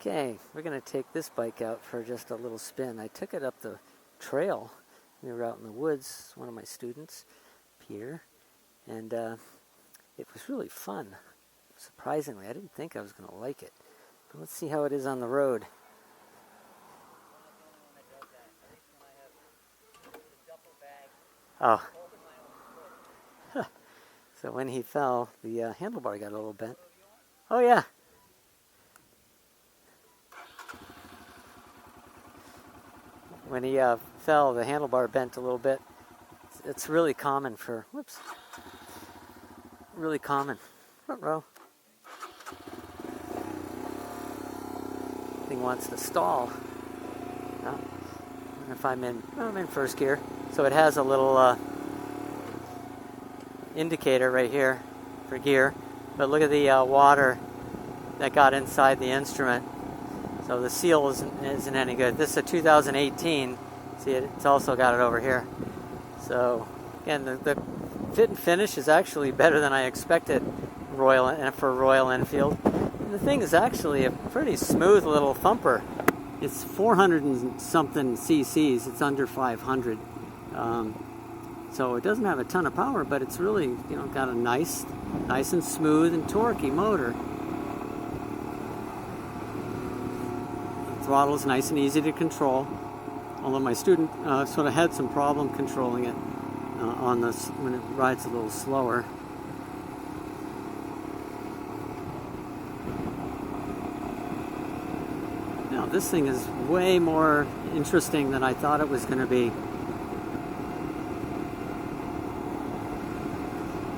Okay, we're going to take this bike out for just a little spin. I took it up the trail. We were out in the woods, one of my students, Peter, and it was really fun. Surprisingly, I didn't think I was going to like it. But let's see how it is on the road. Oh. So when he fell, the handlebar got a little bent. Oh yeah. When he fell, the handlebar bent a little bit. It's really common for, whoops, really common. Front row. Thing wants to stall. No. If I'm in first gear. So it has a little indicator right here for gear. But look at the water that got inside the instrument. So the seal isn't any good. This is a 2018. See, it's also got it over here. So again, the fit and finish is actually better than I expected for Royal Enfield. And the thing is actually a pretty smooth little thumper. It's 400 and something cc's. It's under 500. So it doesn't have a ton of power, but it's really, got a nice and smooth and torquey motor. The throttle is nice and easy to control, although my student sort of had some problem controlling it when it rides a little slower. Now this thing is way more interesting than I thought it was going to be.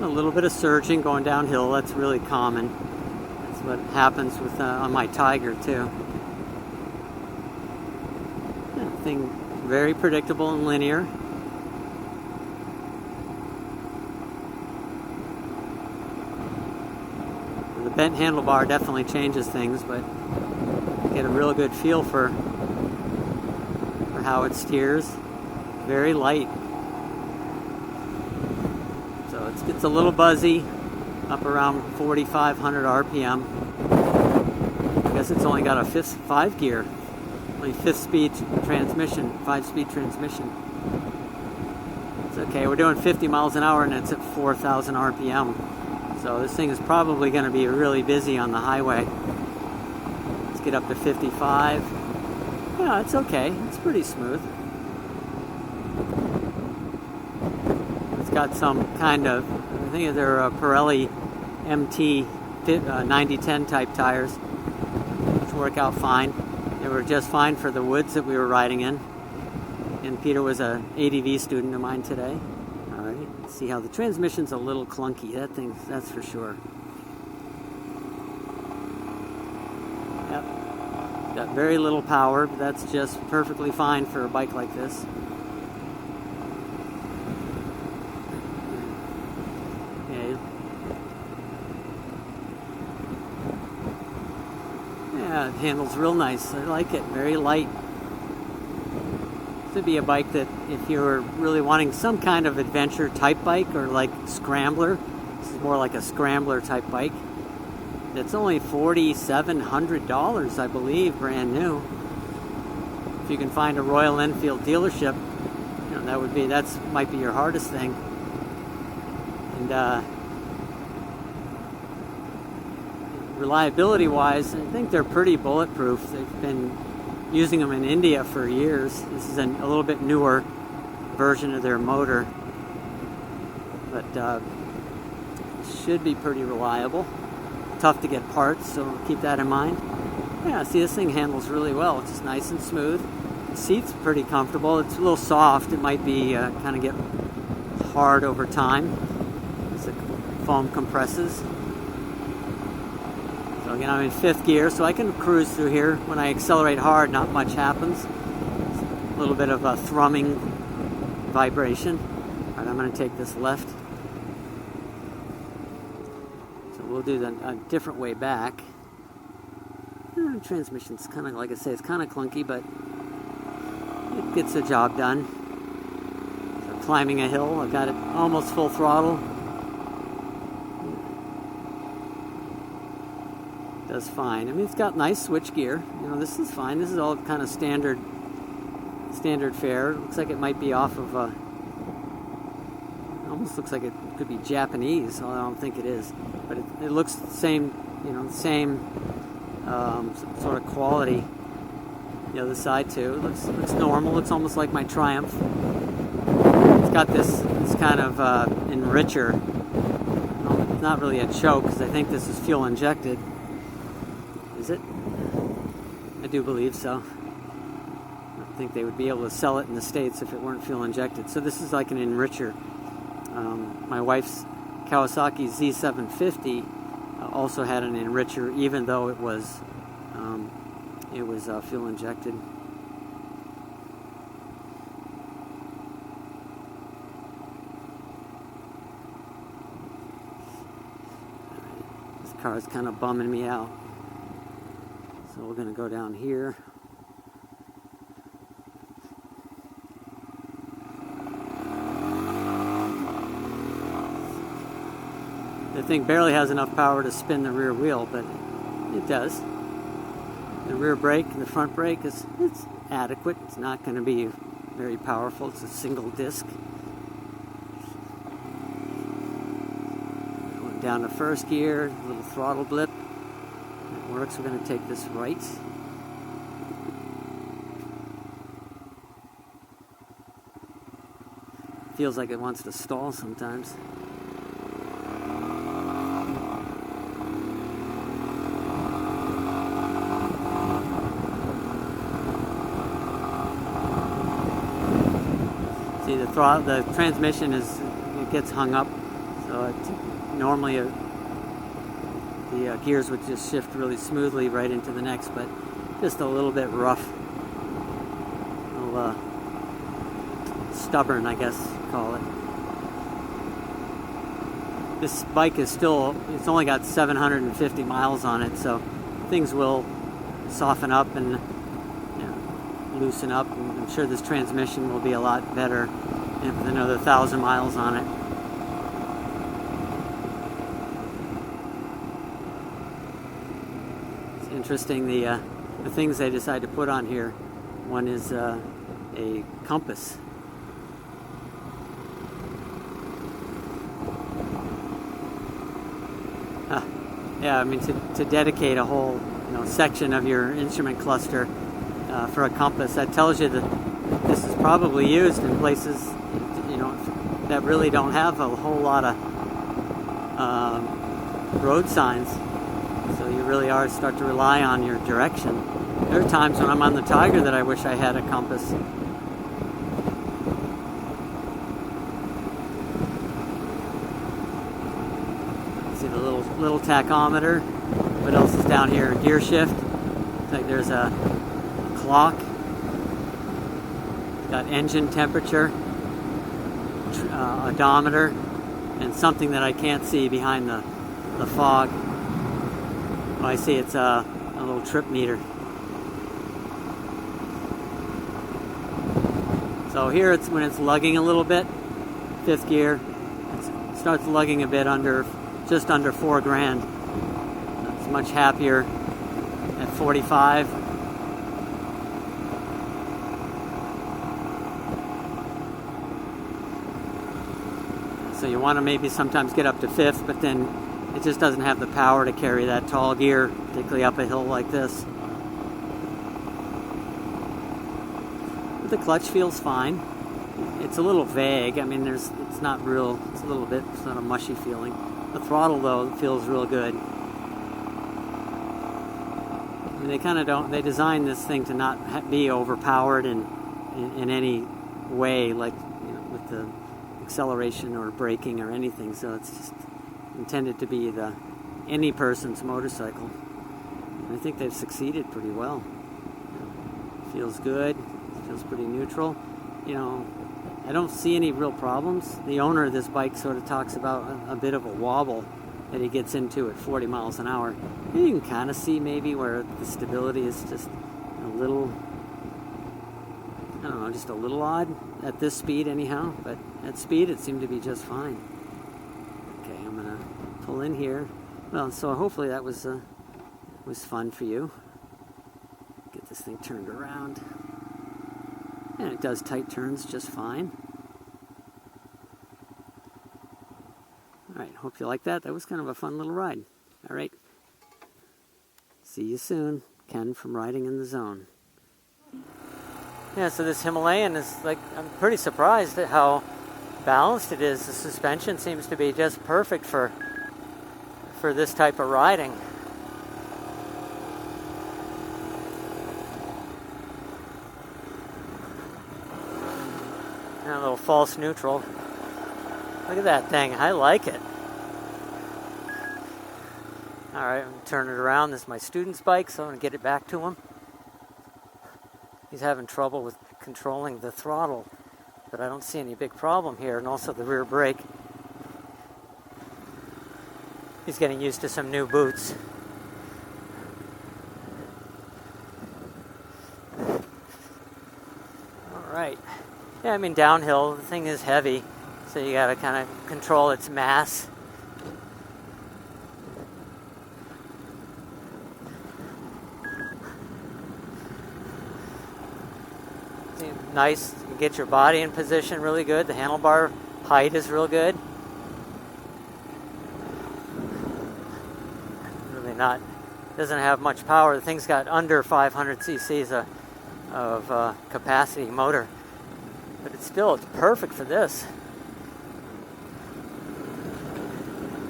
A little bit of surging going downhill, that's really common. That's what happens with on my Tiger too. That thing very predictable and linear. The bent handlebar definitely changes things, but you get a real good feel for how it steers. Very light. So it's a little buzzy, up around 4,500 RPM. I guess it's only got a 5 gear, only 5-speed transmission, 5-speed transmission. It's okay, we're doing 50 miles an hour and it's at 4,000 RPM. So this thing is probably going to be really busy on the highway. Let's get up to 55. Yeah, it's okay, it's pretty smooth. Got some kind of, I think they're Pirelli MT 9010 type tires, which work out fine. They were just fine for the woods that we were riding in. And Peter was a ADV student of mine today. All right, let's see how the transmission's a little clunky. That's for sure. Yep, got very little power, but that's just perfectly fine for a bike like this. Yeah, it handles real nice. I like it. Very light. This would be a bike that if you're really wanting some kind of adventure type bike or like scrambler, this is more like a scrambler type bike. It's only $4,700, I believe, brand new. If you can find a Royal Enfield dealership, that might be your hardest thing. And reliability wise, I think they're pretty bulletproof. They've been using them in India for years. This is a little bit newer version of their motor, but should be pretty reliable. Tough to get parts, so keep that in mind. Yeah, see, this thing handles really well. It's just nice and smooth. The seat's pretty comfortable. It's a little soft. It might be kind of get hard over time as the foam compresses. So again, I'm in 5th gear, so I can cruise through here. When I accelerate hard, not much happens. A little bit of a thrumming vibration. All right, I'm going to take this left. So we'll do a different way back. Transmission's kind of, like I say, it's kind of clunky, but it gets the job done. So climbing a hill, I've got it almost full throttle. does fine. I mean, it's got nice switch gear. You know, this is fine. This is all kind of standard fare. It looks like it might be off of a, almost looks like it could be Japanese, although I don't think it is. But it looks the same, you know, the same sort of quality. The other side too. It looks normal. It's almost like my Triumph. It's got this kind of enricher. Well, it's not really a choke because I think this is fuel injected. Is it? I do believe so. I think they would be able to sell it in the States if it weren't fuel injected. So this is like an enricher. My wife's Kawasaki Z750 also had an enricher, even though it was fuel injected. This car is kind of bumming me out. So we're going to go down here. The thing barely has enough power to spin the rear wheel, but it does. The rear brake and the front brake it's adequate. It's not going to be very powerful. It's a single disc. Going down to first gear, little throttle blip. It works. We're going to take this right. Feels like it wants to stall sometimes. See, the transmission it gets hung up, so normally the gears would just shift really smoothly right into the next, but just a little bit rough, a little stubborn, I guess you call it. This bike is it's only got 750 miles on it, so things will soften up and loosen up. I'm sure this transmission will be a lot better with another 1,000 miles on it. It's interesting the things they decide to put on here. One is a compass. Yeah, I mean to dedicate a whole section of your instrument cluster for a compass, that tells you that this is probably used in places that really don't have a whole lot of road signs, so you really start to rely on your direction. There are times when I'm on the Tiger that I wish I had a compass. See the little tachometer. What else is down here? Gear shift. Looks like there's a clock. It's got engine temperature, odometer, and something that I can't see behind the fog. Oh, I see, it's a little trip meter. So here it's when it's lugging a little bit, fifth gear, it starts lugging a bit just under 4 grand. It's much happier at 45. So you want to maybe sometimes get up to 5th, but then it just doesn't have the power to carry that tall gear, particularly up a hill like this. But the clutch feels fine. It's a little vague. I mean, it's not real. It's a little bit sort of mushy feeling. The throttle, though, feels real good. I mean, they kind of don't. They designed this thing to not be overpowered in any way, like with the acceleration or braking or anything. So it's just intended to be any person's motorcycle. And I think they've succeeded pretty well. Feels good. Feels pretty neutral. I don't see any real problems. The owner of this bike sort of talks about a bit of a wobble that he gets into at 40 miles an hour. And you can kind of see maybe where the stability is just a little, I don't know, just a little odd at this speed anyhow. But at speed it seemed to be just fine. Okay, I'm going to pull in here. Well, so hopefully that was was fun for you. Get this thing turned around. And it does tight turns just fine. Alright, hope you like that. That was kind of a fun little ride. Alright. See you soon. Ken from Riding in the Zone. Yeah, so this Himalayan is like, I'm pretty surprised at how balanced it is. The suspension seems to be just perfect for this type of riding. And a little false neutral. Look at that thing. I like it. Alright, I'm going to turn it around. This is my student's bike, so I'm going to get it back to him. He's having trouble with controlling the throttle, but I don't see any big problem here, and also the rear brake. He's getting used to some new boots. Alright. Yeah, I mean, downhill, the thing is heavy, so you got to kind of control its mass. Nice, you get your body in position really good. The handlebar height is real good. Really not, doesn't have much power. The thing's got under 500 cc's of capacity motor, but it's perfect for this.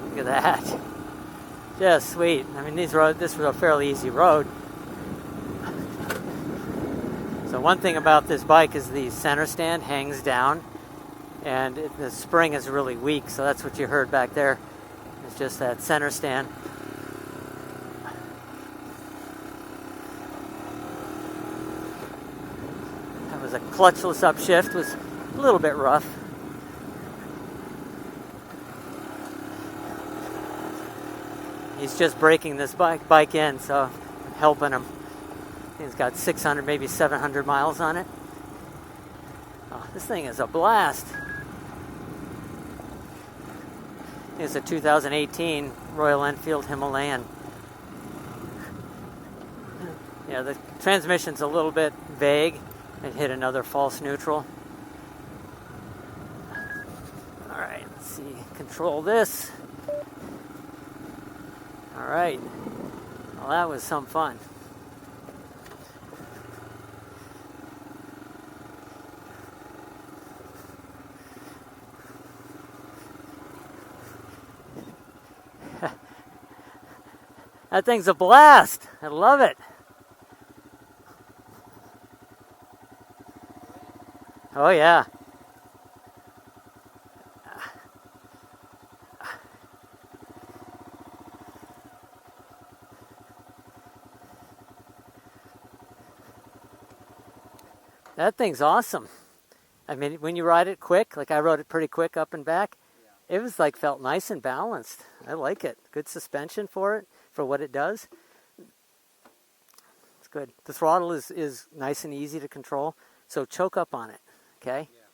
Look at that, just sweet. I mean, this was a fairly easy road. So one thing about this bike is the center stand hangs down, and the spring is really weak, so that's what you heard back there. It's just that center stand. That was a clutchless upshift, was a little bit rough. He's just breaking this bike in, so I'm helping him. It's got 600, maybe 700 miles on it. Oh, this thing is a blast. It's a 2018 Royal Enfield Himalayan. Yeah, the transmission's a little bit vague. It hit another false neutral. Alright, let's see. Control this. Alright. Well, that was some fun. That thing's a blast. I love it. Oh, yeah. That thing's awesome. I mean, when you ride it quick, like I rode it pretty quick up and back, it was like felt nice and balanced. I like it. Good suspension for it, for what it does. It's good. The throttle is nice and easy to control, so choke up on it, okay? Yeah.